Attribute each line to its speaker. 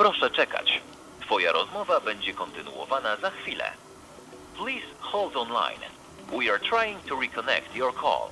Speaker 1: Proszę czekać. Twoja rozmowa będzie kontynuowana za chwilę. Please hold online. We are trying to reconnect your call.